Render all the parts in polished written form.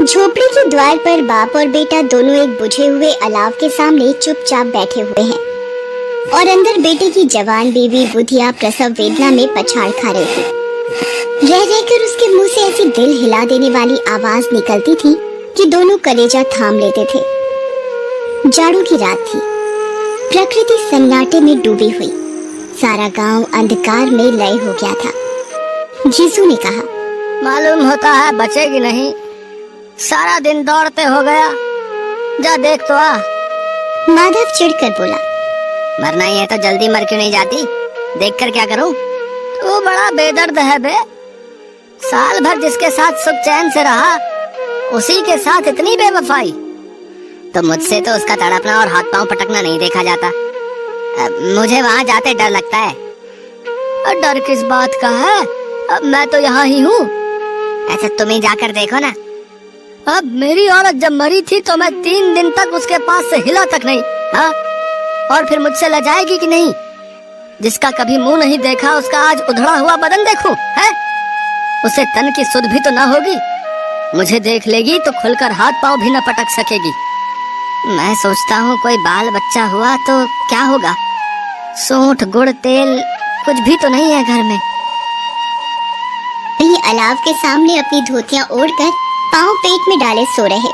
झोपड़ी के द्वार पर बाप और बेटा दोनों एक बुझे हुए अलाव के सामने चुपचाप बैठे हुए हैं और अंदर बेटे की जवान बीवी बुधिया प्रसव वेदना में पछाड़ खा रही थी। रह रहकर उसके मुंह से ऐसी दिल हिला देने वाली आवाज निकलती थी कि दोनों कलेजा थाम लेते थे। जाड़ों की रात थी। प्रकृति सन्नाटे में डूबी हुई। सारा गांव अंधकार में लय हो गया था। घीसू ने कहा, मालूम होता है बचेगी नहीं। सारा दिन दौड़ते हो गया, जा देख तो आ। माधव चिढ़कर बोला, मरना ही है तो जल्दी मर क्यों नहीं जाती? देख कर क्या करूं? तू बड़ा बेदर्द है बे। साल भर जिसके साथ सुख चैन से रहा, उसी के साथ इतनी बेवफाई। तो मुझसे तो उसका तड़पना और हाथ पांव पटकना नहीं देखा जाता। मुझे वहां जाते डर लगता है। और डर किस बात का है? अब मैं तो यहाँ ही हूँ। ऐसा तुम ही जाकर देखो ना। अब मेरी औरत जब मरी थी तो मैं 3 दिन तक उसके पास से हिला तक नहीं। हाँ, और फिर मुझसे लजाएगी कि नहीं? जिसका कभी मुंह नहीं देखा उसका आज उधड़ा हुआ बदन देखूं, है? उसे तन की सुध भी तो ना होगी। मुझे देख लेगी तो खुलकर हाथ पांव भी न पटक सकेगी। मैं सोचता हूँ कोई बाल बच्चा हुआ तो क्या होगा। सूंठ गुड़ तेल कुछ भी तो नहीं है घर में। वही अलाव के सामने अपनी धोतियां ओढ़कर पांव पेट में डाले सो रहे,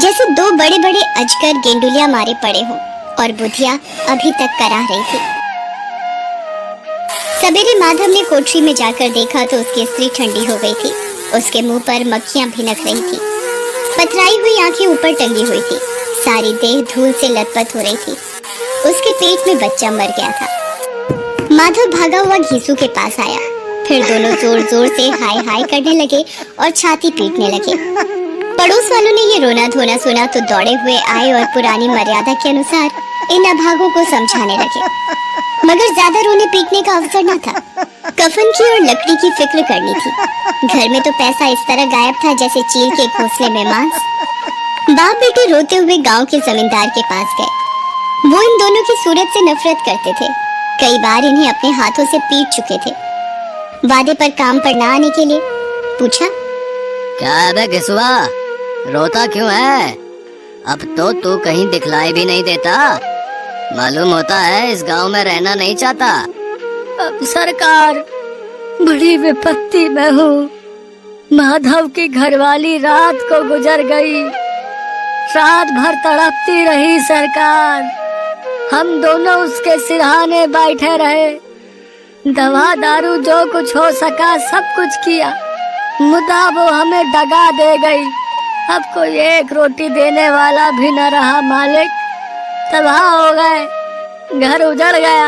जैसे 2 बड़े बड़े अजगर गेंडुलिया मारे पड़े हों, और बुधिया अभी तक कराह रही थी। सवेरे माधव ने कोठरी में जाकर देखा तो उसकी स्त्री ठंडी हो गई थी। उसके मुंह पर मक्खियां भिनक रही थी। पथराई हुई आंखें ऊपर टंगी हुई थी। सारी देह धूल से लथपथ हो रही थी। उसके पेट में बच्चा मर गया था। माधव भागा हुआ घीसू के पास आया। फिर दोनों जोर जोर से हाय हाय करने लगे और छाती पीटने लगे। पड़ोस वालों ने ये रोना धोना सुना तो दौड़े हुए आए और पुरानी मर्यादा के अनुसार इन अभागों को समझाने लगे, मगर ज्यादा रोने पीटने का अवसर न था। कफन की और लकड़ी की फिक्र करनी थी। घर में तो पैसा इस तरह गायब था जैसे चील के घोंसले में मांस। बाप बेटे रोते हुए गांव के जमींदार के पास गए। वो इन दोनों की सूरत से नफरत करते थे। कई बार इन्हें अपने हाथों से पीट चुके थे। वादे पर काम पर ना आने के लिए पूछा, क्या है बे घिसुआ, रोता क्यों है? अब तो तू कहीं दिखलाई भी नहीं देता। मालूम होता है इस गांव में रहना नहीं चाहता। अब सरकार, बड़ी विपत्ति में हूँ। माधव की घरवाली रात को गुजर गई। रात भर तड़पती रही सरकार। हम दोनों उसके सिरहाने बैठे रहे। दवा दारू जो कुछ हो सका सब कुछ किया, मुदा वो हमें दगा दे गई। अब कोई एक रोटी देने वाला भी न रहा मालिक। तबाह हो गए, घर उजड़ गया।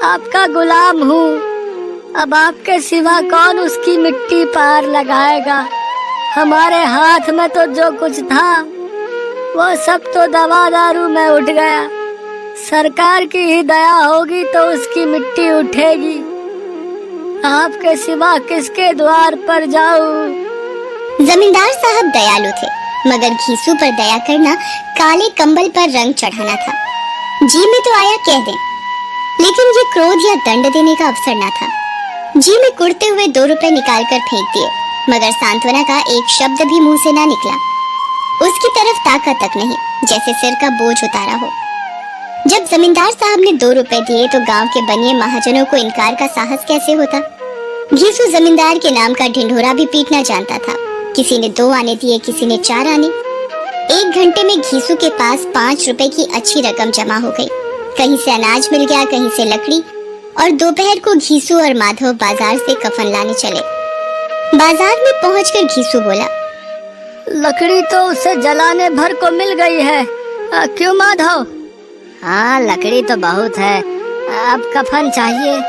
आपका गुलाम हूँ। अब आपके सिवा कौन उसकी मिट्टी पार लगाएगा? हमारे हाथ में तो जो कुछ था वो सब तो दवा दारू में उठ गया। सरकार की ही दया होगी तो उसकी मिट्टी उठेगी। आपके सिवा किसके द्वार पर जाऊं? जमींदार साहब दयालु थे, मगर घीसू पर दया करना काले कंबल पर रंग चढ़ाना था। जी में तो आया कह दें, लेकिन ये क्रोध या दंड देने का अवसर न था। जी में कुड़ते हुए 2 रुपए निकालकर फेंक दिए, मगर सांत्वना का एक शब्द भी मुंह से ना निकला। उसकी तरफ ताका तक नहीं, जैसे सिर का बोझ उतारा हो। जब जमींदार साहब ने 2 रुपए दिए तो गांव के बनिए महाजनों को इनकार का साहस कैसे होता। घीसू जमींदार के नाम का ढिंढोरा भी पीटना जानता था। किसी ने 2 आने दिए, किसी ने 4 आने। 1 घंटे में घीसू के पास 5 रुपए की अच्छी रकम जमा हो गई। कहीं से अनाज मिल गया, कहीं से लकड़ी, और दोपहर को घीसू और माधव बाजार से कफन लाने चले। बाजार में पहुंचकर घीसू बोला, लकड़ी तो उसे जलाने भर को मिल गई है। क्यों माधव? हाँ, लकड़ी तो बहुत है, अब कफन चाहिए।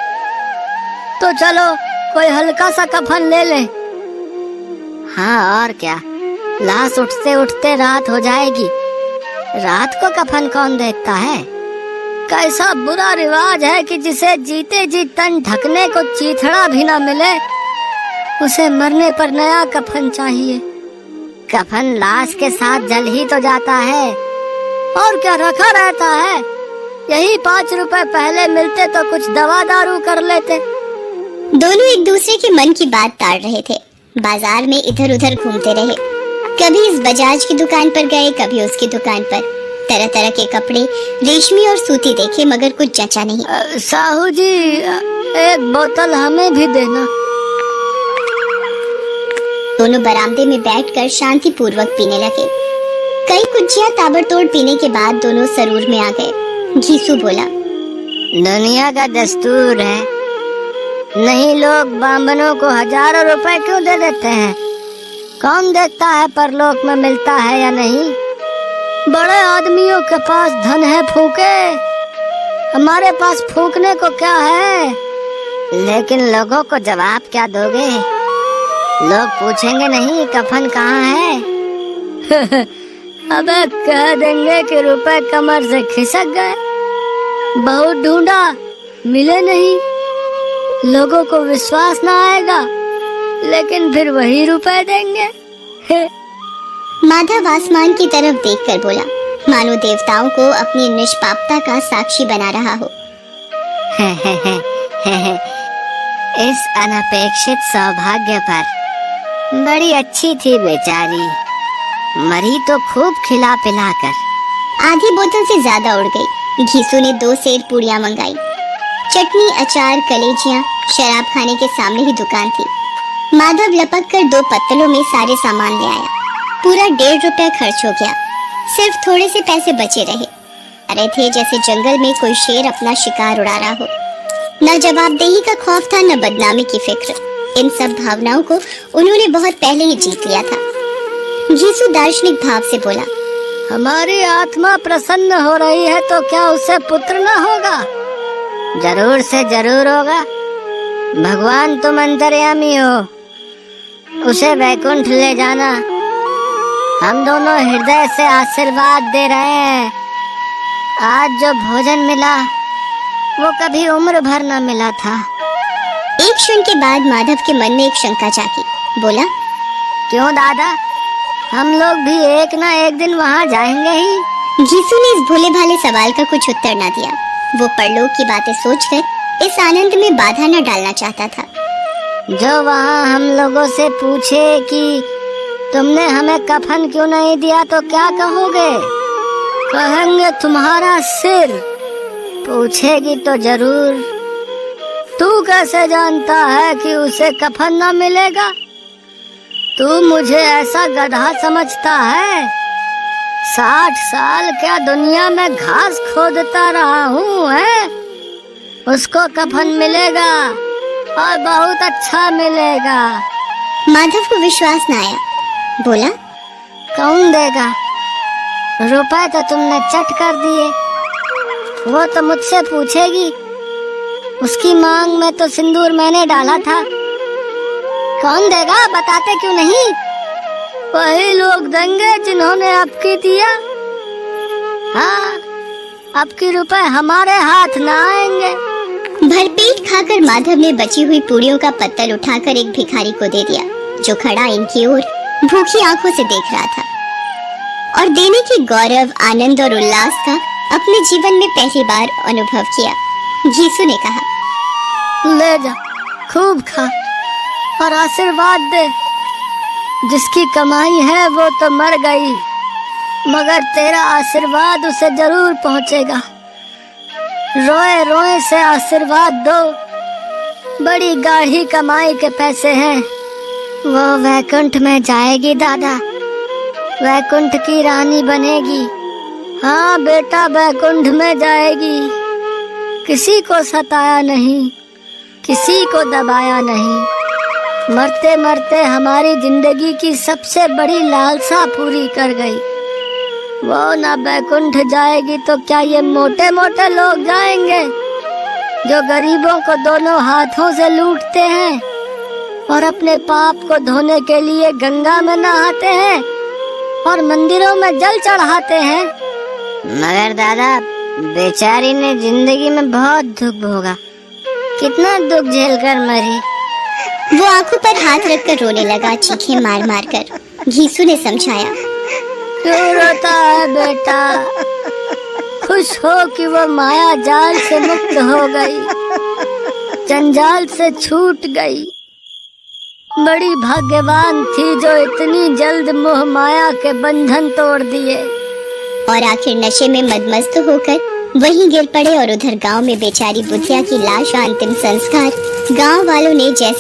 तो चलो कोई हल्का सा कफन ले ले। हाँ और क्या, लाश उठते उठते रात हो जाएगी। रात को कफन कौन देखता है? कैसा बुरा रिवाज है कि जिसे जीते जी तन ढकने को चीथड़ा भी न मिले, उसे मरने पर नया कफन चाहिए। कफन लाश के साथ जल ही तो जाता है, और क्या रखा रहता है। यही 5 रुपए पहले मिलते तो कुछ दवा दारू कर लेते। दोनों एक दूसरे के मन की बात ताड़ रहे थे। बाजार में इधर उधर घूमते रहे। कभी इस बजाज की दुकान पर गए, कभी उसकी दुकान पर। तरह तरह के कपड़े, रेशमी और सूती देखे, मगर कुछ जचा नहीं। साहू जी, एक बोतल हमें भी देना। दोनों बरामदे में बैठकर शांतिपूर्वक पीने लगे। कई कुज्जियां ताबड़तोड़ पीने के बाद दोनों सरूर में आ गए। घीसू बोला, दुनिया का दस्तूर है, नहीं लोग बामनों को हजारों रुपए क्यों दे देते हैं? कौन देखता है परलोक में मिलता है या नहीं? बड़े आदमियों के पास धन है फूके, हमारे पास फूकने को क्या है? लेकिन लोगों को जवाब क्या दोगे? लोग पूछेंगे नहीं कफन कहाँ है? अबे कह देंगे कि रुपए कमर से खिसक गए, बहुत ढूंढा मिले नहीं। लोगों को विश्वास ना आएगा, लेकिन फिर वही रुपए देंगे। माधव आसमान की तरफ देखकर बोला, मानो देवताओं को अपनी निष्पापता का साक्षी बना रहा हो। इस अनपेक्षित सौभाग्य पर बड़ी अच्छी थी बेचारी, मरी तो खूब खिला पिला कर। आधी बोतल से ज्यादा उड़ गई। घीसू ने 2 सेर पूड़ियां मंगाई। चटनी, अचार, कलेजियां। शराब खाने के सामने ही दुकान थी। माधव लपक कर 2 पत्तलों में सारे सामान ले आया। पूरा 1.5 रुपया खर्च हो गया। सिर्फ थोड़े से पैसे बचे रहे। अरे थे जैसे जंगल में कोई शेर अपना शिकार उड़ा रहा हो। न जवाबदेही का खौफ था, न बदनामी की फिक्र। इन सब भावनाओं को उन्होंने बहुत पहले ही जीत लिया था। घीसू दार्शनिक भाव से बोला, हमारी आत्मा प्रसन्न हो रही है तो क्या उसे पुत्र न होगा? जरूर से जरूर होगा। भगवान तुम अंतर्यामी हो, उसे वैकुंठ ले जाना। हम दोनों हृदय से आशीर्वाद दे रहे हैं। आज जो भोजन मिला वो कभी उम्र भर न मिला था। एक क्षण के बाद माधव के मन में एक शंका जागी। बोला, क्यों दादा, हम लोग भी एक ना एक दिन वहाँ जाएंगे ही। घीसू ने इस भोले भाले सवाल का कुछ उत्तर न दिया। वो परलोक की बातें सोचकर इस आनंद में बाधा न डालना चाहता था। जो वहाँ हम लोगों से पूछे कि तुमने हमें कफन क्यों नहीं दिया तो क्या कहोगे? कहेंगे तुम्हारा सिर। पूछेगी तो जरूर, तू कैसे जानता है कि उसे कफन न मिलेगा? तू मुझे ऐसा गधा समझता है? 60 साल क्या दुनिया में घास खोदता रहा हूँ है? उसको कफन मिलेगा और बहुत अच्छा मिलेगा। माधव को विश्वास न आया। बोला, कौन देगा? रुपए तो तुमने चट कर दिए। वो तो मुझसे पूछेगी, उसकी मांग में तो सिंदूर मैंने डाला था। कौन देगा? बताते क्यों नहीं? वही लोग देंगे जिन्होंने आपकी दिया। हाँ, आपकी रुपए हमारे हाथ ना आएंगे। भरपेट खाकर माधव ने बची हुई पूड़ियों का पत्तल उठाकर एक भिखारी को दे दिया, जो खड़ा इनकी ओर भूखी आंखों से देख रहा था। और देने के गौरव, आनंद और उल्लास का अपने जीवन में पहली बार अनुभव किया। घीसू ने कहा, ले जा, खूब खा और आशीर्वाद दे। जिसकी कमाई है वो तो मर गई, मगर तेरा आशीर्वाद उसे जरूर पहुंचेगा। रोए रोए से आशीर्वाद दो। बड़ी गाढ़ी कमाई के पैसे हैं। वो वैकुंठ में जाएगी दादा, वैकुंठ की रानी बनेगी। हाँ बेटा, वैकुंठ में जाएगी। किसी को सताया नहीं, किसी को दबाया नहीं। मरते मरते हमारी जिंदगी की सबसे बड़ी लालसा पूरी कर गई। वो ना वैकुंठ जाएगी तो क्या ये मोटे मोटे लोग जाएंगे, जो गरीबों को दोनों हाथों से लूटते हैं और अपने पाप को धोने के लिए गंगा में नहाते हैं और मंदिरों में जल चढ़ाते हैं। मगर दादा, बेचारी ने जिंदगी में बहुत दुख भोगा, कितना दुख झेलकर मरी। वो आंखों पर हाथ रखकर रोने लगा, चीखें मार मार कर। घीसू ने समझाया, क्यों रोता है बेटा? खुश हो कि वो माया जाल से मुक्त हो गई, जंजाल से छूट गई। बड़ी भाग्यवान थी जो इतनी जल्द मोह माया के बंधन तोड़ दिए। और आखिर नशे में मदमस्त होकर वहीं गिर पड़े और उधर गांव में बेचारी बुधिया की लाश का अंतिम संस्कार गांव वालों ने जैसे